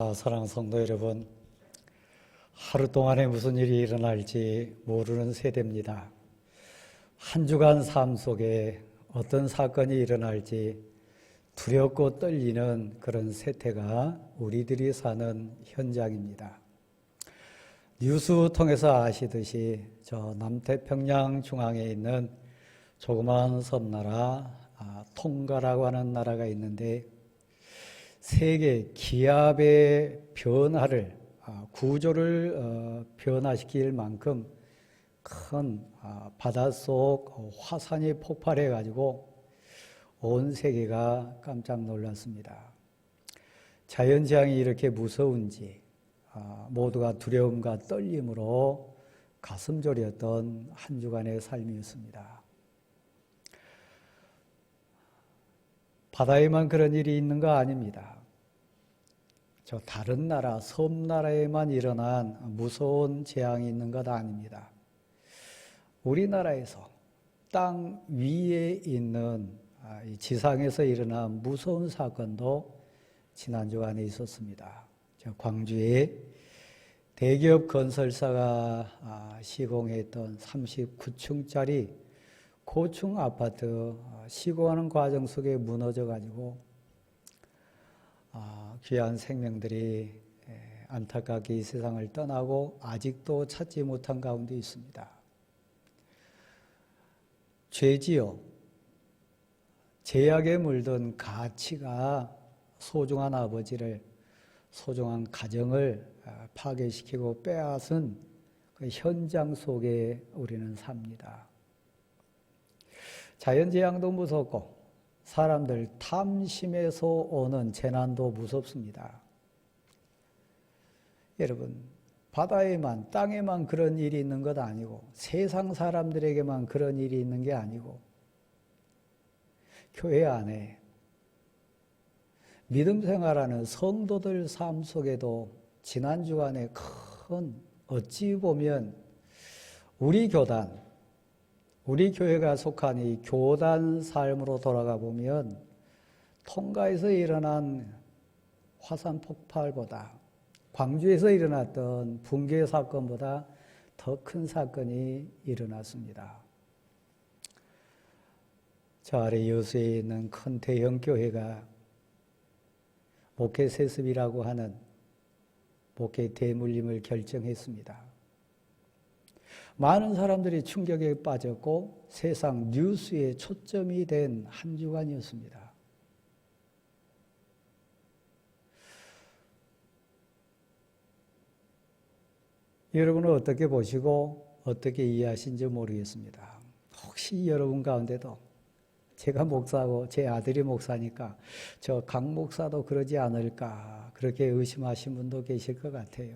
사랑하는 성도 여러분, 하루 동안에 무슨 일이 일어날지 모르는 세대입니다. 한 주간 삶 속에 어떤 사건이 일어날지 두렵고 떨리는 그런 세태가 우리들이 사는 현장입니다. 뉴스 통해서 아시듯이 저 남태평양 중앙에 있는 조그마한 섬나라 통가라고 하는 나라가 있는데 세계 기압의 변화를 구조를 변화시킬 만큼 큰 바닷속 화산이 폭발해 가지고 온 세계가 깜짝 놀랐습니다. 자연재앙이 이렇게 무서운지 모두가 두려움과 떨림으로 가슴 졸였던 한 주간의 삶이었습니다. 바다에만 그런 일이 있는 거 아닙니다. 저 다른 나라, 섬나라에만 일어난 무서운 재앙이 있는 것 아닙니다. 우리나라에서 땅 위에 있는 지상에서 일어난 무서운 사건도 지난 주간에 있었습니다. 저 광주에 대기업 건설사가 시공했던 39층짜리 고층 아파트 시공하는 과정 속에 무너져가지고 귀한 생명들이 안타깝게 이 세상을 떠나고 아직도 찾지 못한 가운데 있습니다. 죄지요. 죄악에 물든 가치가 소중한 아버지를, 소중한 가정을 파괴시키고 빼앗은 그 현장 속에 우리는 삽니다. 자연재앙도 무섭고 사람들 탐심에서 오는 재난도 무섭습니다. 여러분, 바다에만, 땅에만 그런 일이 있는 것 아니고 세상 사람들에게만 그런 일이 있는 게 아니고 교회 안에 믿음 생활하는 성도들 삶 속에도 지난 주간에 큰 어찌 보면 우리 교단, 우리 교회가 속한 이 교단 삶으로 돌아가 보면 통가에서 일어난 화산 폭발보다 광주에서 일어났던 붕괴 사건보다 더 큰 사건이 일어났습니다. 저 아래 여수에 있는 큰 대형 교회가 목회 세습이라고 하는 목회 대물림을 결정했습니다. 많은 사람들이 충격에 빠졌고 세상 뉴스에 초점이 된 한 주간이었습니다. 여러분은 어떻게 보시고 어떻게 이해하신지 모르겠습니다. 혹시 여러분 가운데도 제가 목사고 제 아들이 목사니까 저 강 목사도 그러지 않을까 그렇게 의심하신 분도 계실 것 같아요.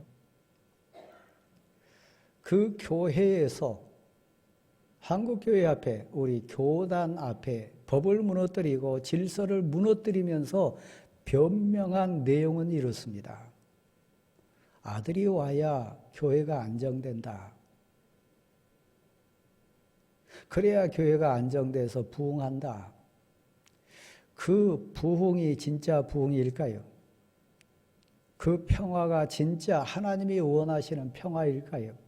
그 교회에서 한국교회 앞에 우리 교단 앞에 법을 무너뜨리고 질서를 무너뜨리면서 변명한 내용은 이렇습니다. 아들이 와야 교회가 안정된다. 그래야 교회가 안정돼서 부흥한다. 그 부흥이 진짜 부흥일까요? 그 평화가 진짜 하나님이 원하시는 평화일까요?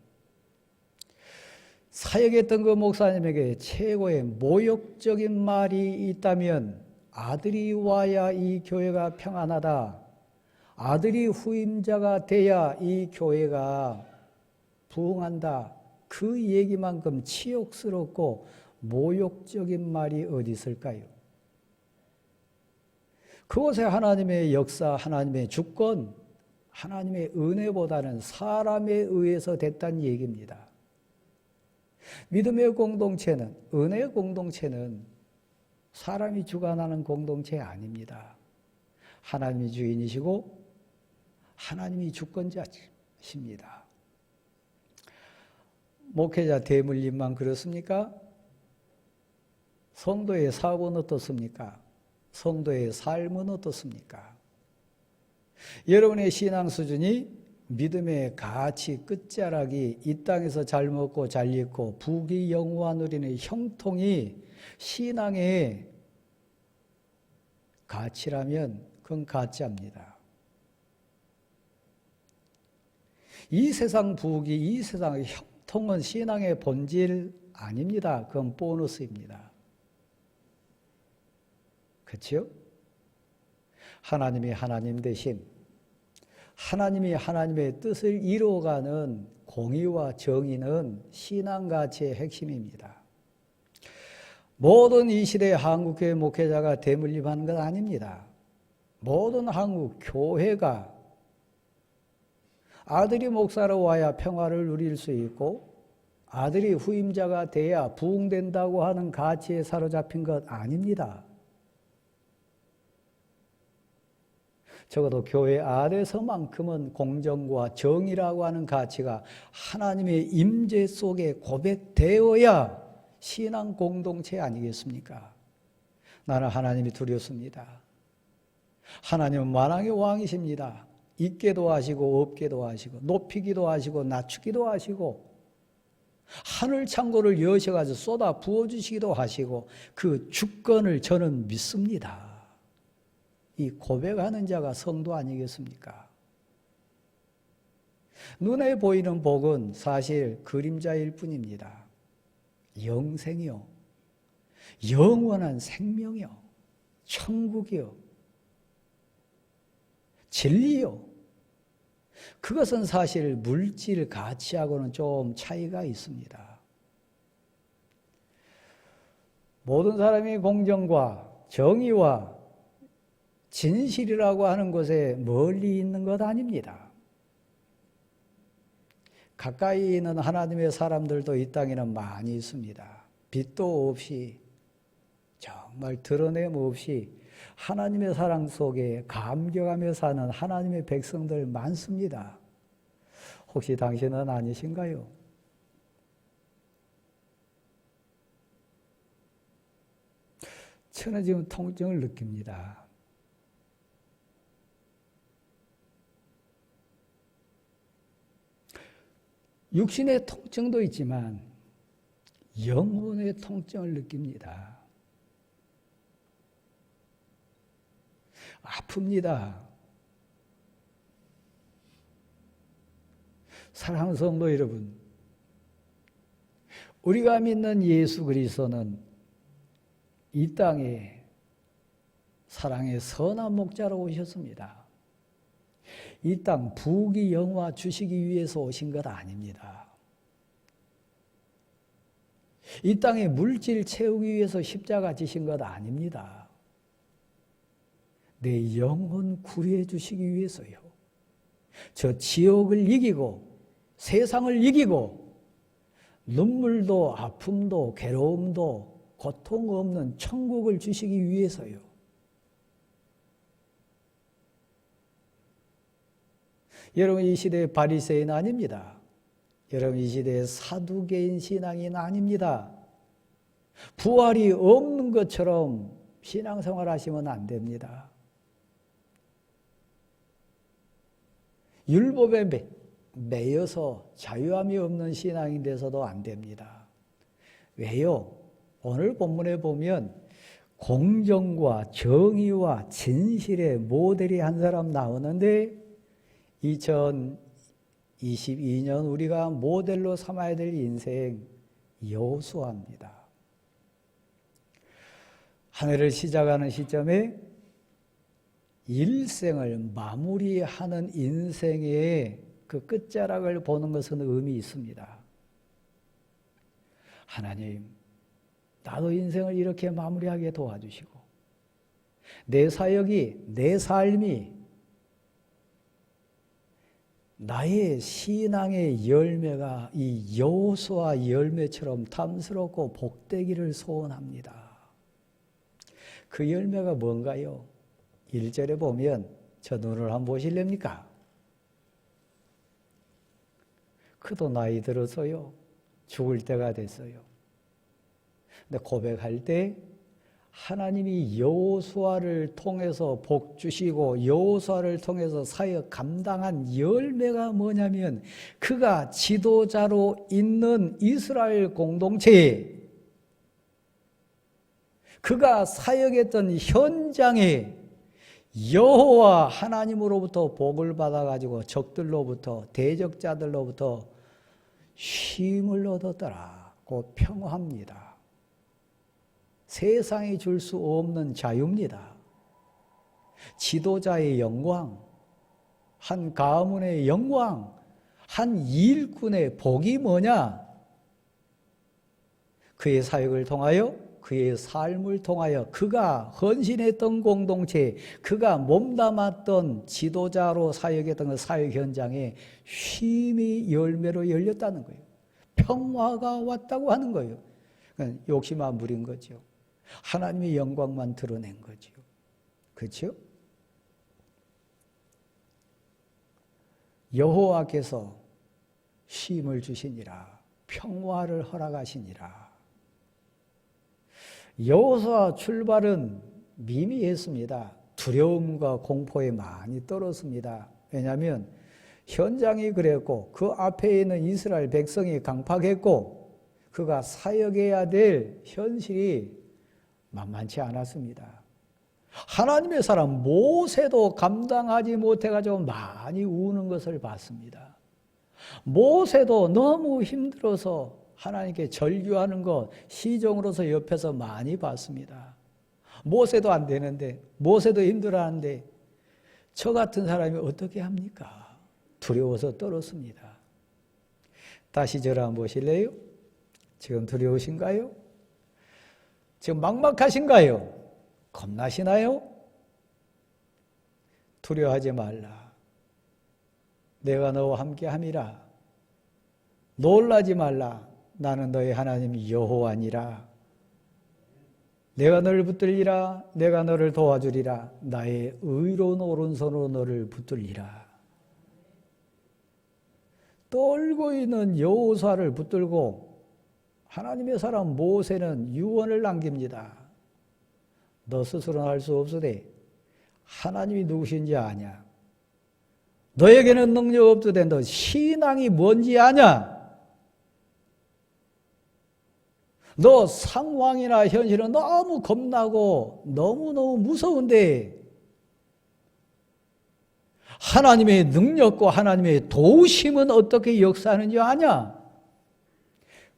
사역했던 그 목사님에게 최고의 모욕적인 말이 있다면 아들이 와야 이 교회가 평안하다. 아들이 후임자가 돼야 이 교회가 부흥한다. 그 얘기만큼 치욕스럽고 모욕적인 말이 어디 있을까요? 그곳에 하나님의 역사, 하나님의 주권, 하나님의 은혜보다는 사람에 의해서 됐다는 얘기입니다. 믿음의 공동체는, 은혜의 공동체는 사람이 주관하는 공동체 아닙니다. 하나님이 주인이시고 하나님이 주권자십니다. 목회자 대물림만 그렇습니까? 성도의 사업은 어떻습니까? 성도의 삶은 어떻습니까? 여러분의 신앙 수준이 믿음의 가치 끝자락이 이 땅에서 잘 먹고 잘 입고 부귀영화 누리는 형통이 신앙의 가치라면 그건 가짜입니다. 이 세상 부귀, 이 세상의 형통은 신앙의 본질 아닙니다. 그건 보너스입니다. 그렇죠? 하나님이 하나님 대신 하나님이 하나님의 뜻을 이루어가는 공의와 정의는 신앙 가치의 핵심입니다. 모든 이 시대의 한국교회 목회자가 대물림하는 건 아닙니다. 모든 한국 교회가 아들이 목사로 와야 평화를 누릴 수 있고 아들이 후임자가 돼야 부흥된다고 하는 가치에 사로잡힌 것 아닙니다. 적어도 교회 안에서만큼은 공정과 정의라고 하는 가치가 하나님의 임재 속에 고백되어야 신앙 공동체 아니겠습니까? 나는 하나님이 두렵습니다. 하나님은 만왕의 왕이십니다. 있게도 하시고 없게도 하시고 높이기도 하시고 낮추기도 하시고 하늘 창고를 여셔가지고 쏟아 부어주시기도 하시고 그 주권을 저는 믿습니다. 이 고백하는 자가 성도 아니겠습니까? 눈에 보이는 복은 사실 그림자일 뿐입니다. 영생이요, 영원한 생명이요, 천국이요, 진리요. 그것은 사실 물질 가치하고는 좀 차이가 있습니다. 모든 사람이 공정과 정의와 진실이라고 하는 곳에 멀리 있는 것 아닙니다. 가까이 있는 하나님의 사람들도 이 땅에는 많이 있습니다. 빛도 없이 정말 드러냄 없이 하나님의 사랑 속에 감격하며 사는 하나님의 백성들 많습니다. 혹시 당신은 아니신가요? 저는 지금 통증을 느낍니다. 육신의 통증도 있지만 영혼의 통증을 느낍니다. 아픕니다. 사랑하는 성도 여러분, 우리가 믿는 예수 그리스도는 이 땅에 사랑의 선한 목자로 오셨습니다. 이 땅 부귀 영화 주시기 위해서 오신 것 아닙니다. 이 땅에 물질 채우기 위해서 십자가 지신 것 아닙니다. 내 영혼 구리해 주시기 위해서요. 저 지옥을 이기고 세상을 이기고 눈물도 아픔도 괴로움도 고통 없는 천국을 주시기 위해서요. 여러분 이 시대의 바리새인 아닙니다. 여러분 이 시대의 사두개인 신앙인 아닙니다. 부활이 없는 것처럼 신앙생활 하시면 안 됩니다. 율법에 매여서 자유함이 없는 신앙이 돼서도 안 됩니다. 왜요? 오늘 본문에 보면 공정과 정의와 진실의 모델이 한 사람 나오는데 2022년 우리가 모델로 삼아야 될 인생 여호수아입니다. 한 해를 시작하는 시점에 일생을 마무리하는 인생의 그 끝자락을 보는 것은 의미 있습니다. 하나님, 나도 인생을 이렇게 마무리하게 도와주시고 내 사역이, 내 삶이 나의 신앙의 열매가 이 여호수아 열매처럼 탐스럽고 복되기를 소원합니다. 그 열매가 뭔가요? 1절에 보면 저 눈을 한번 보실랍니까? 그도 나이 들어서요. 죽을 때가 됐어요. 근데 고백할 때 하나님이 여호수아를 통해서 복 주시고 여호수아를 통해서 사역 감당한 열매가 뭐냐면 그가 지도자로 있는 이스라엘 공동체에 그가 사역했던 현장에 여호와 하나님으로부터 복을 받아가지고 적들로부터 대적자들로부터 쉼을 얻었더라. 곧 평화입니다. 세상이 줄 수 없는 자유입니다. 지도자의 영광, 한 가문의 영광, 한 일꾼의 복이 뭐냐? 그의 사역을 통하여, 그의 삶을 통하여, 그가 헌신했던 공동체, 그가 몸담았던 지도자로 사역했던 그 사역 현장에 쉼이 열매로 열렸다는 거예요. 평화가 왔다고 하는 거예요. 그러니까 욕심 안 부린 거죠. 하나님의 영광만 드러낸 거죠. 그렇죠? 여호와께서 쉼을 주시니라. 평화를 허락하시니라. 여호수아 출발은 미미했습니다. 두려움과 공포에 많이 떨었습니다. 왜냐하면 현장이 그랬고 그 앞에 있는 이스라엘 백성이 강팍했고 그가 사역해야 될 현실이 만만치 않았습니다. 하나님의 사람 모세도 감당하지 못해가지고 많이 우는 것을 봤습니다. 모세도 너무 힘들어서 하나님께 절규하는 것 시종으로서 옆에서 많이 봤습니다. 모세도 안 되는데, 모세도 힘들어하는데 저 같은 사람이 어떻게 합니까? 두려워서 떨었습니다. 다시 저를 한번 보실래요? 지금 두려우신가요? 지금 막막하신가요? 겁나시나요? 두려워하지 말라. 내가 너와 함께 함이라. 놀라지 말라. 나는 너의 하나님 여호와니라. 내가 너를 붙들리라. 내가 너를 도와주리라. 나의 의로운 오른손으로 너를 붙들리라. 떨고 있는 여호수아를 붙들고 하나님의 사람 모세는 유언을 남깁니다. 너 스스로는 할 수 없으되 하나님이 누구신지 아냐? 너에게는 능력 없으되 너 신앙이 뭔지 아냐? 너 상황이나 현실은 너무 겁나고 너무너무 무서운데 하나님의 능력과 하나님의 도우심은 어떻게 역사하는지 아냐?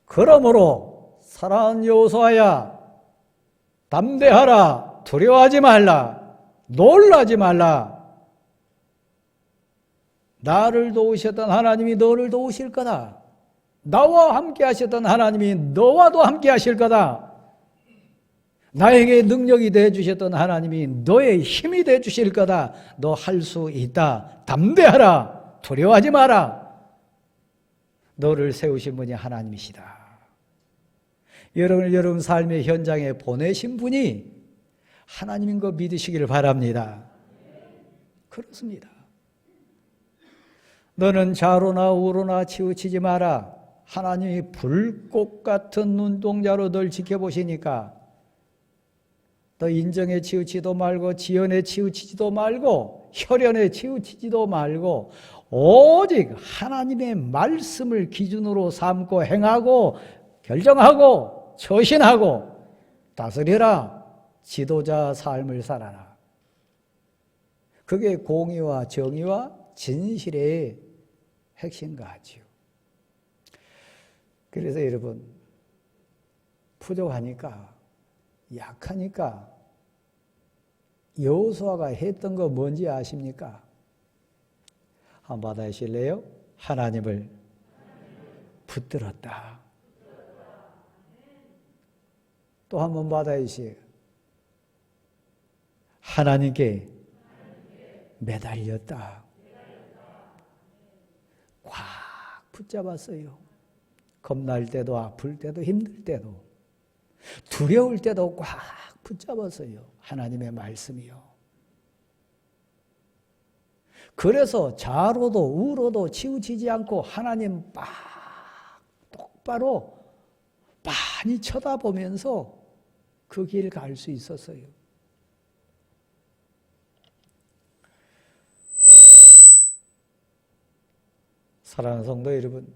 그러므로 사랑하는 여호수아야, 담대하라. 두려워하지 말라. 놀라지 말라. 나를 도우셨던 하나님이 너를 도우실 거다. 나와 함께 하셨던 하나님이 너와도 함께 하실 거다. 나에게 능력이 되어주셨던 하나님이 너의 힘이 되어주실 거다. 너 할 수 있다. 담대하라. 두려워하지 마라. 너를 세우신 분이 하나님이시다. 여러분을 여러분 삶의 현장에 보내신 분이 하나님인 거 믿으시기를 바랍니다. 그렇습니다. 너는 좌로나 우로나 치우치지 마라. 하나님이 불꽃 같은 눈동자로 널 지켜보시니까 너 인정에 치우치지도 말고 지연에 치우치지도 말고 혈연에 치우치지도 말고 오직 하나님의 말씀을 기준으로 삼고 행하고 결정하고 처신하고 다스려라. 지도자 삶을 살아라. 그게 공의와 정의와 진실의 핵심 가지요. 그래서 여러분 부족하니까 약하니까 여호수아가 했던 거 뭔지 아십니까? 한번 받아주실래요? 하나님을 붙들었다. 또 한 번 받아주세요. 하나님께 매달렸다. 꽉 붙잡았어요. 겁날 때도 아플 때도 힘들 때도 두려울 때도 꽉 붙잡았어요. 하나님의 말씀이요. 그래서 좌로도 우로도 치우치지 않고 하나님 막 똑바로 많이 쳐다보면서 그 길 갈 수 있었어요. 사랑하는 성도 여러분,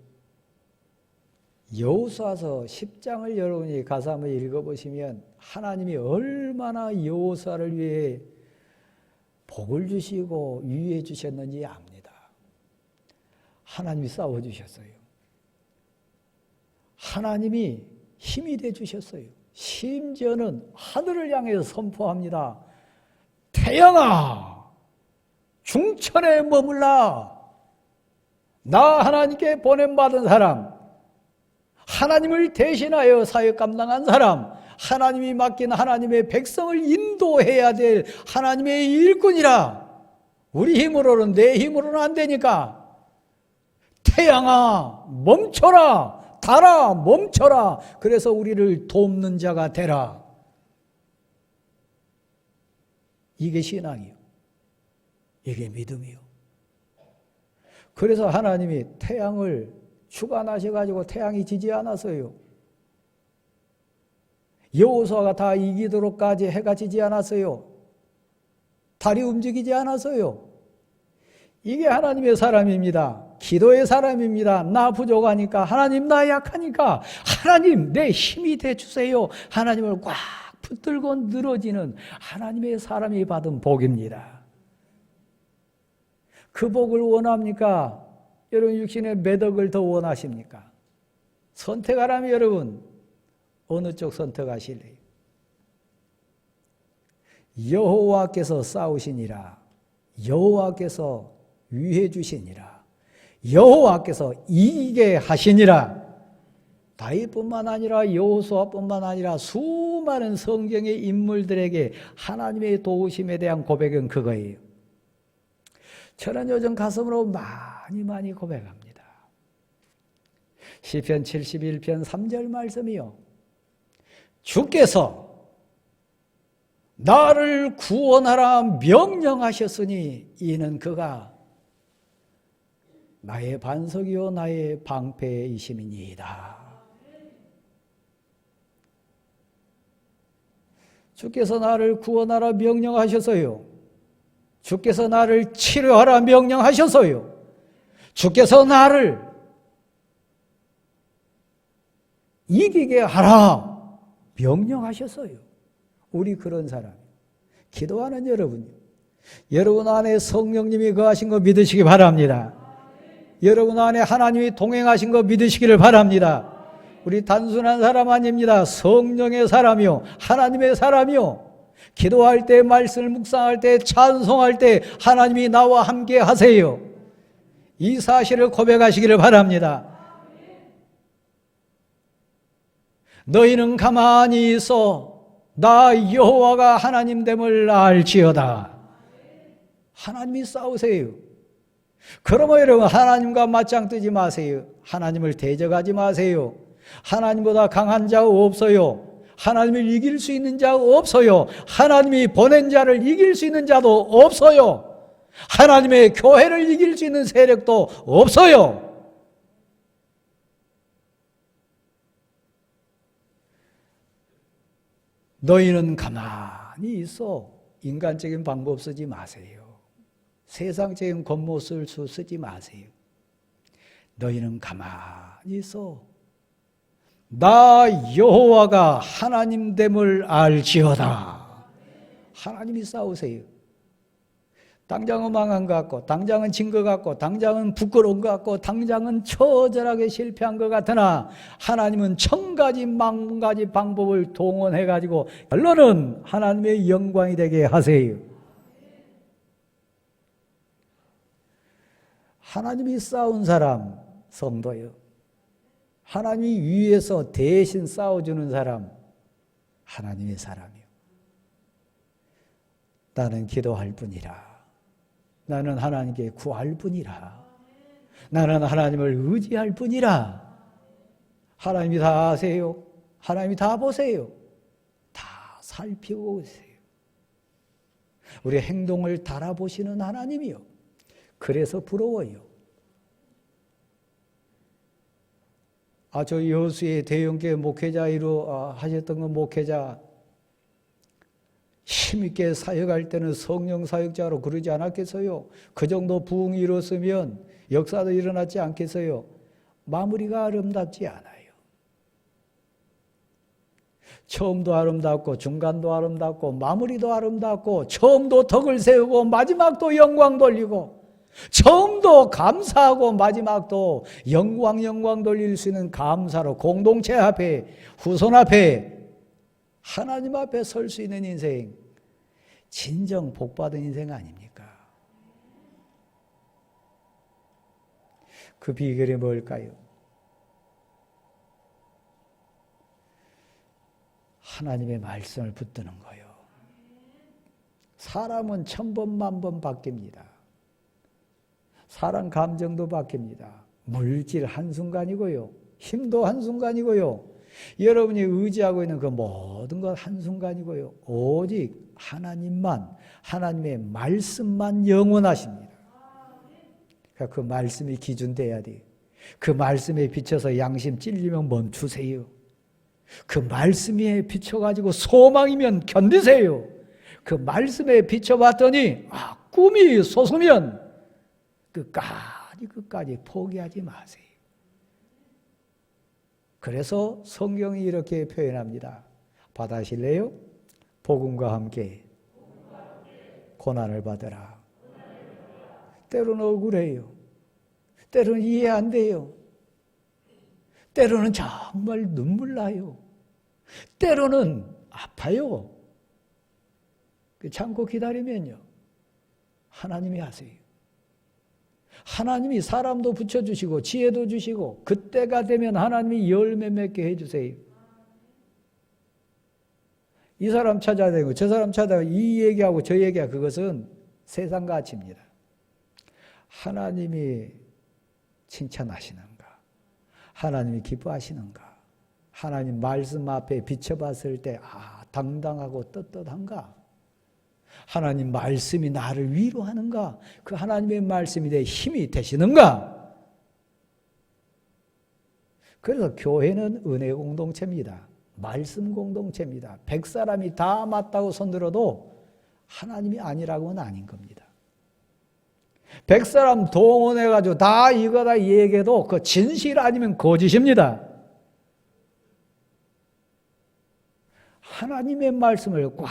여호수아서 10장을 여러분이 가서 한번 읽어보시면 하나님이 얼마나 여호수아를 위해 복을 주시고 유의해 주셨는지 압니다. 하나님이 싸워주셨어요. 하나님이 힘이 돼 주셨어요. 심지어는 하늘을 향해서 선포합니다. 태양아, 중천에 머물라. 나 하나님께 보냄받은 사람, 하나님을 대신하여 사역 감당한 사람, 하나님이 맡긴 하나님의 백성을 인도해야 될 하나님의 일꾼이라. 우리 힘으로는, 내 힘으로는 안 되니까 태양아 멈춰라, 달아 멈춰라. 그래서 우리를 돕는 자가 되라. 이게 신앙이요, 이게 믿음이요. 그래서 하나님이 태양을 주관하셔가지고 태양이 지지 않았어요. 여호수아가 다 이기도록까지 해가 지지 않았어요. 달이 움직이지 않았어요. 이게 하나님의 사람입니다. 기도의 사람입니다. 나 부족하니까, 하나님 나 약하니까 하나님 내 힘이 돼주세요. 하나님을 꽉 붙들고 늘어지는 하나님의 사람이 받은 복입니다. 그 복을 원합니까? 여러분 육신의 몇 억을 더 원하십니까? 선택하라면 여러분 어느 쪽 선택하실래요? 여호와께서 싸우시니라. 여호와께서 위해 주시니라. 여호와께서 이기게 하시니라. 다윗뿐만 아니라 여호수아뿐만 아니라 수많은 성경의 인물들에게 하나님의 도우심에 대한 고백은 그거예요. 저는 요즘 가슴으로 많이 고백합니다. 시편 71편 3절 말씀이요. 주께서 나를 구원하라 명령하셨으니 이는 그가 나의 반석이요 나의 방패이심이니이다. 주께서 나를 구원하라 명령하셨어요. 주께서 나를 치료하라 명령하셨어요. 주께서 나를 이기게 하라 명령하셨어요. 우리 그런 사람, 기도하는 여러분요, 여러분 안에 성령님이 거하신 거 믿으시기 바랍니다. 여러분 안에 하나님이 동행하신 거 믿으시기를 바랍니다. 우리 단순한 사람 아닙니다. 성령의 사람이요, 하나님의 사람이요. 기도할 때, 말씀을 묵상할 때, 찬송할 때 하나님이 나와 함께 하세요. 이 사실을 고백하시기를 바랍니다. 너희는 가만히 있어 나 여호와가 하나님됨을 알지어다. 하나님이 싸우세요. 그러면 여러분 하나님과 맞짱 뜨지 마세요. 하나님을 대적하지 마세요. 하나님보다 강한 자가 없어요. 하나님을 이길 수 있는 자가 없어요. 하나님이 보낸 자를 이길 수 있는 자도 없어요. 하나님의 교회를 이길 수 있는 세력도 없어요. 너희는 가만히 있어. 인간적인 방법 쓰지 마세요. 세상적인 겉모습을 쓰지 마세요. 너희는 가만히 있어. 나 여호와가 하나님됨을 알지어다. 하나님이 싸우세요. 당장은 망한 것 같고, 당장은 진 것 같고, 당장은 부끄러운 것 같고, 당장은 처절하게 실패한 것 같으나 하나님은 천가지 만가지 방법을 동원해가지고 결론은 하나님의 영광이 되게 하세요. 하나님이 싸운 사람, 성도요. 하나님이 위에서 대신 싸워주는 사람, 하나님의 사람이요. 나는 기도할 뿐이라. 나는 하나님께 구할 뿐이라. 나는 하나님을 의지할 뿐이라. 하나님이 다 아세요. 하나님이 다 보세요. 다 살피고 계세요. 우리 행동을 달아보시는 하나님이요. 그래서 부러워요. 저 여수의 대형교회 목회자로 하셨던 그 목회자 힘있게 사역할 때는 성령 사역자로 그러지 않았겠어요? 그 정도 부흥이 일었으면 역사도 일어났지 않겠어요? 마무리가 아름답지 않아요. 처음도 아름답고 중간도 아름답고 마무리도 아름답고 처음도 덕을 세우고 마지막도 영광 돌리고 처음도 감사하고 마지막도 영광 돌릴 수 있는 감사로 공동체 앞에 후손 앞에 하나님 앞에 설 수 있는 인생, 진정 복받은 인생 아닙니까? 그 비결이 뭘까요? 하나님의 말씀을 붙드는 거예요. 사람은 1000번, 10,000번 바뀝니다. 사람 감정도 바뀝니다. 물질 한순간이고요. 힘도 한순간이고요. 여러분이 의지하고 있는 그 모든 것 한순간이고요. 오직 하나님만, 하나님의 말씀만 영원하십니다. 그러니까 그 말씀이 기준돼야 돼요. 그 말씀에 비춰서 양심 찔리면 멈추세요. 그 말씀에 비춰가지고 소망이면 견디세요. 그 말씀에 비춰봤더니 꿈이 솟으면 끝까지 포기하지 마세요. 그래서 성경이 이렇게 표현합니다. 받아실래요? 복음과 함께 고난을 받으라. 때로는 억울해요. 때로는 이해 안 돼요. 때로는 정말 눈물 나요. 때로는 아파요. 참고 기다리면요, 하나님이 하세요. 하나님이 사람도 붙여주시고 지혜도 주시고 그때가 되면 하나님이 열매 맺게 해주세요. 이 사람 찾아야 되고 저 사람 찾아야 되고 이 얘기하고 저 얘기하고 그것은 세상 가치입니다. 하나님이 칭찬하시는가? 하나님이 기뻐하시는가? 하나님 말씀 앞에 비춰봤을 때 당당하고 떳떳한가? 하나님 말씀이 나를 위로하는가? 그 하나님의 말씀이 내 힘이 되시는가? 그래서 교회는 은혜 공동체입니다. 말씀 공동체입니다. 100사람이 다 맞다고 손들어도 하나님이 아니라고는 아닌 겁니다. 100사람 동원해가지고 다 이거다 얘기해도 그 진실 아니면 거짓입니다. 하나님의 말씀을 꽉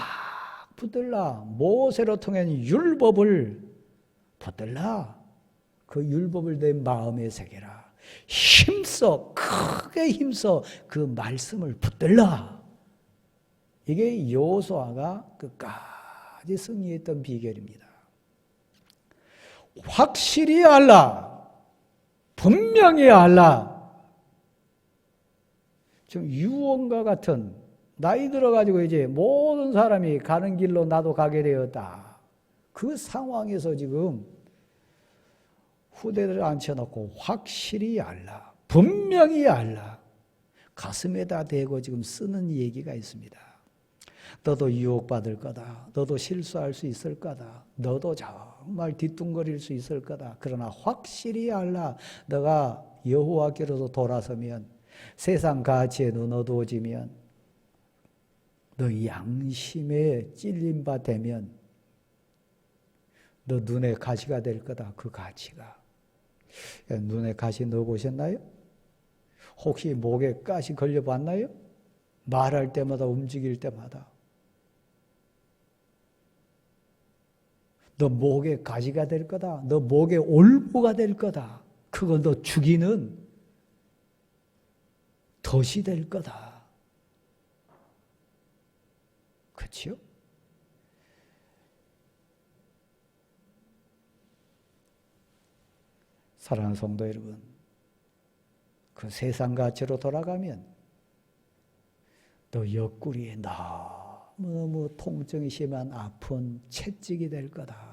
붙들라. 모세로 통한 율법을 붙들라. 그 율법을 내 마음에 새겨라. 힘써, 크게 힘써 그 말씀을 붙들라. 이게 여호수아가 끝까지 승리했던 비결입니다. 확실히 알라. 분명히 알라. 좀 유언과 같은, 나이 들어가지고 이제 모든 사람이 가는 길로 나도 가게 되었다. 그 상황에서 지금 후대를 앉혀놓고 확실히 알라. 분명히 알라. 가슴에다 대고 지금 쓰는 얘기가 있습니다. 너도 유혹받을 거다. 너도 실수할 수 있을 거다. 너도 정말 뒤뚱거릴 수 있을 거다. 그러나 확실히 알라. 너가 여호와께로서 돌아서면, 세상 가치에 눈 어두워지면, 너 양심에 찔린 바 되면 너 눈에 가시가 될 거다. 그 가치가. 눈에 가시 넣어보셨나요? 혹시 목에 가시 걸려봤나요? 말할 때마다, 움직일 때마다. 너 목에 가시가 될 거다. 너 목에 올무가 될 거다. 그건 너 죽이는 덫이 될 거다. 그렇죠? 사랑하는 성도 여러분, 그 세상 가치로 돌아가면 너 옆구리에 너무너무 통증이 심한 아픈 채찍이 될 거다.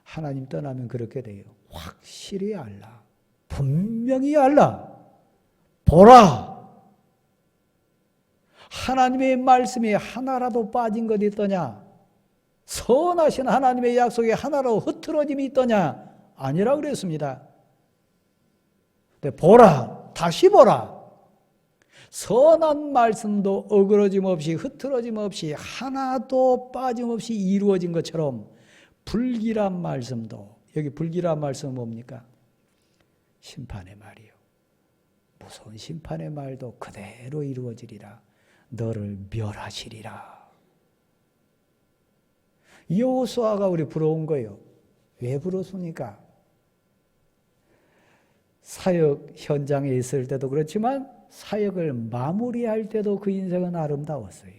하나님 떠나면 그렇게 돼요. 확실히 알라. 분명히 알라. 보라. 하나님의 말씀이 하나라도 빠진 것이 있더냐? 선하신 하나님의 약속에 하나로 흐트러짐이 있더냐? 아니라 그랬습니다. 근데 보라, 다시 보라. 선한 말씀도 어그러짐 없이, 흐트러짐 없이, 하나도 빠짐없이 이루어진 것처럼 불길한 말씀도, 여기 불길한 말씀은 뭡니까? 심판의 말이요. 무서운 심판의 말도 그대로 이루어지리라. 너를 멸하시리라. 여호수아가 우리 부러운 거예요. 왜 부러웠습니까? 사역 현장에 있을 때도 그렇지만 사역을 마무리할 때도 그 인생은 아름다웠어요.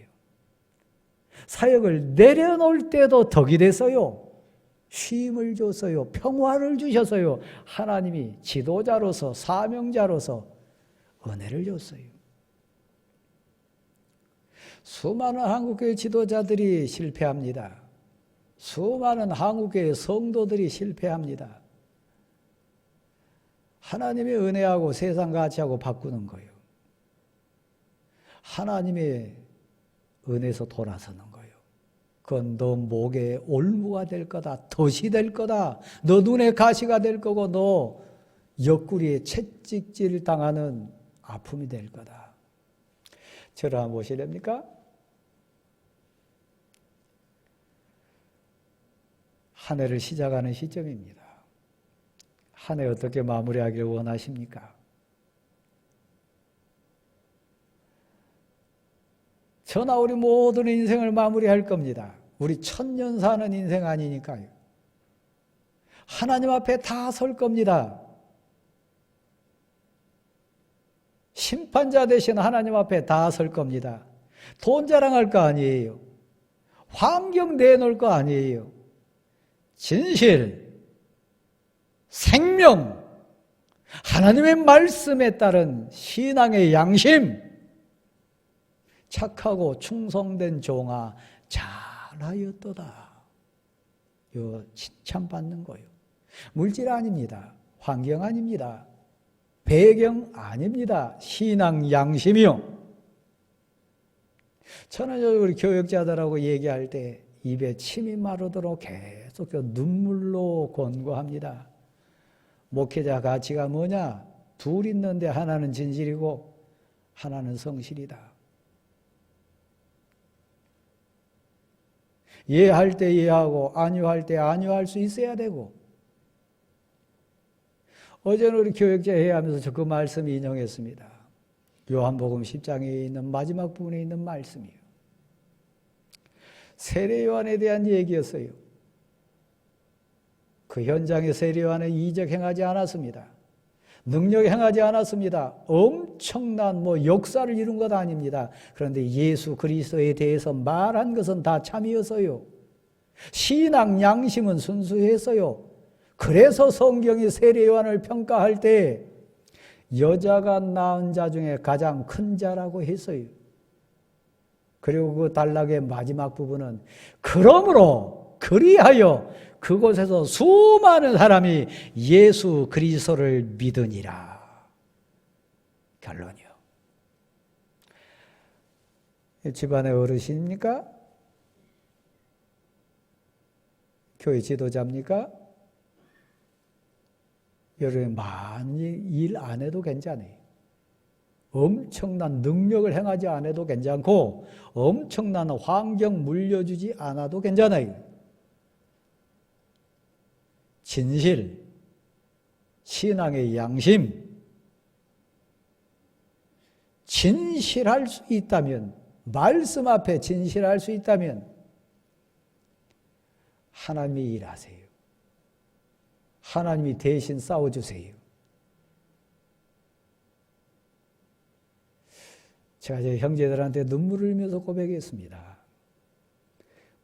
사역을 내려놓을 때도 덕이 됐어요. 쉼을 줬어요. 평화를 주셨어요. 하나님이 지도자로서 사명자로서 은혜를 줬어요. 수많은 한국교회 지도자들이 실패합니다. 수많은 한국교회 성도들이 실패합니다. 하나님의 은혜하고 세상 가치하고 바꾸는 거예요. 하나님의 은혜에서 돌아서는 거예요. 그건 너 목에 올무가 될 거다. 덫이 될 거다. 너 눈에 가시가 될 거고 너 옆구리에 채찍질 당하는 아픔이 될 거다. 저를 한번 보시렵니까? 한 해를 시작하는 시점입니다. 한 해 어떻게 마무리하기를 원하십니까? 저나 우리 모든 인생을 마무리할 겁니다. 우리 천년 사는 인생 아니니까요. 하나님 앞에 다 설 겁니다. 심판자 되신 하나님 앞에 다 설 겁니다. 돈 자랑할 거 아니에요. 환경 내놓을 거 아니에요. 진실, 생명, 하나님의 말씀에 따른 신앙의 양심, 착하고 충성된 종아 잘하였도다. 이거 칭찬받는 거예요. 물질 아닙니다. 환경 아닙니다. 배경 아닙니다. 신앙 양심이요. 저는 우리 교역자들하고 얘기할 때 입에 침이 마르도록 계속 눈물로 권고합니다. 목회자 가치가 뭐냐? 둘 있는데 하나는 진실이고 하나는 성실이다. 예할 때 예하고 안유할 때 안유할 수 있어야 되고, 어제는 우리 교역자 회의하면서 저 그 말씀 인용했습니다. 요한복음 10장에 있는 마지막 부분에 있는 말씀이에요. 세례 요한에 대한 얘기였어요. 그 현장에 세례 요한은 이적 행하지 않았습니다. 능력 행하지 않았습니다. 엄청난 역사를 이룬 것 아닙니다. 그런데 예수 그리스도에 대해서 말한 것은 다 참이었어요. 신앙 양심은 순수했어요. 그래서 성경이 세례 요한을 평가할 때 여자가 낳은 자 중에 가장 큰 자라고 했어요. 그리고 그 단락의 마지막 부분은 그러므로 그리하여 그곳에서 수많은 사람이 예수 그리스도를 믿으니라. 결론이요. 집안의 어르신입니까? 교회 지도자입니까? 여러분 많이 일 안 해도 괜찮아요. 엄청난 능력을 행하지 않아도 괜찮고 엄청난 환경 물려주지 않아도 괜찮아요. 진실, 신앙의 양심, 진실할 수 있다면, 말씀 앞에 진실할 수 있다면 하나님이 일하세요. 하나님이 대신 싸워주세요. 제가 제 형제들한테 눈물을 흘리면서 고백했습니다.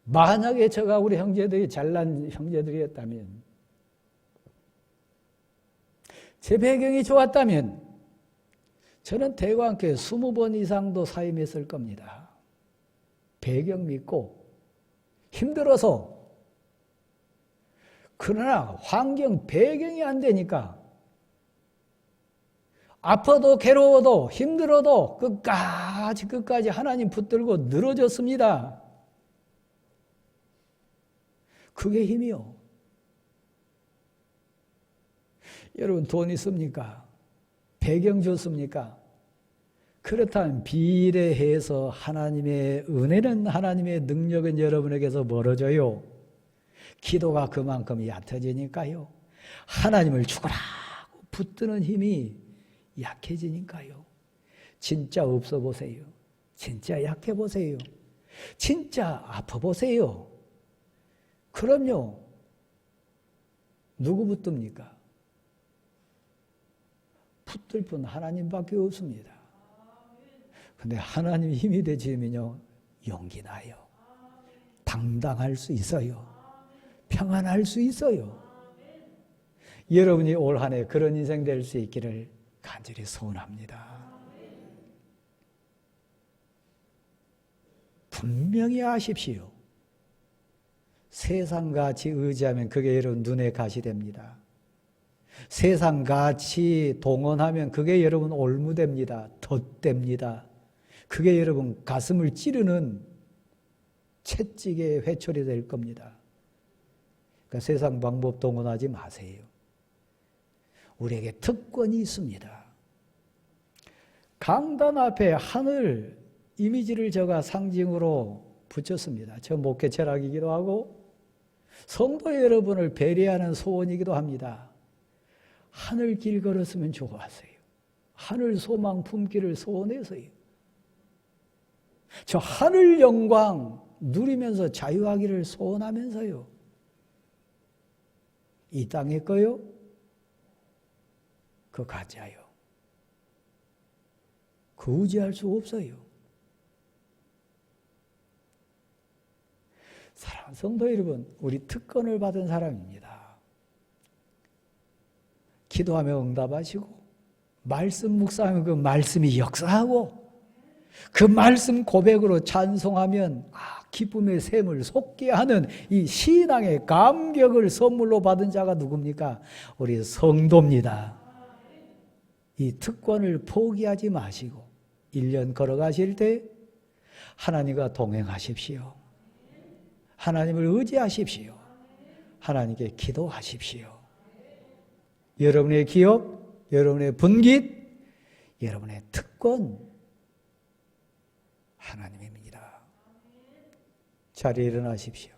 만약에 제가 우리 형제들이 잘난 형제들이었다면, 제 배경이 좋았다면 저는 대관께 20번 이상도 사임했을 겁니다. 배경 믿고 힘들어서. 그러나 환경 배경이 안 되니까 아파도 괴로워도 힘들어도 끝까지 하나님 붙들고 늘어졌습니다. 그게 힘이요. 여러분 돈 있습니까? 배경 좋습니까? 그렇다면 비례해서 하나님의 은혜는, 하나님의 능력은 여러분에게서 멀어져요. 기도가 그만큼 얕아지니까요. 하나님을 죽어라 붙드는 힘이 약해지니까요. 진짜 없어 보세요. 진짜 약해 보세요. 진짜 아파 보세요. 그럼요. 누구 붙듭니까? 붙들 분 하나님밖에 없습니다. 근데 하나님 힘이 되시면요, 용기 나요. 당당할 수 있어요. 평안할 수 있어요. 여러분이 올 한 해 그런 인생 될 수 있기를 간절히 소원합니다. 분명히 아십시오. 세상같이 의지하면 그게 여러분 눈에 가시 됩니다. 세상같이 동원하면 그게 여러분 올무됩니다. 덧됩니다. 그게 여러분 가슴을 찌르는 채찍의 회초리 될 겁니다. 그러니까 세상 방법 동원하지 마세요. 우리에게 특권이 있습니다. 강단 앞에 하늘 이미지를 제가 상징으로 붙였습니다. 저 목회 철학이기도 하고 성도 여러분을 배려하는 소원이기도 합니다. 하늘 길 걸었으면 좋았어요. 하늘 소망 품기를 소원해서요. 저 하늘 영광 누리면서 자유하기를 소원하면서요. 이 땅의 거요? 그 가짜요. 그 의지할 수 없어요. 사랑하는 성도 여러분, 우리 특권을 받은 사람입니다. 기도하며 응답하시고 말씀 묵상하면 그 말씀이 역사하고 그 말씀 고백으로 찬송하면 기쁨의 샘을 솟게 하는 이 신앙의 감격을 선물로 받은 자가 누굽니까? 우리 성도입니다. 이 특권을 포기하지 마시고 1년 걸어가실 때 하나님과 동행하십시오. 하나님을 의지하십시오. 하나님께 기도하십시오. 여러분의 기업, 여러분의 분깃, 여러분의 특권 하나님입니다. 자리에 일어나십시오.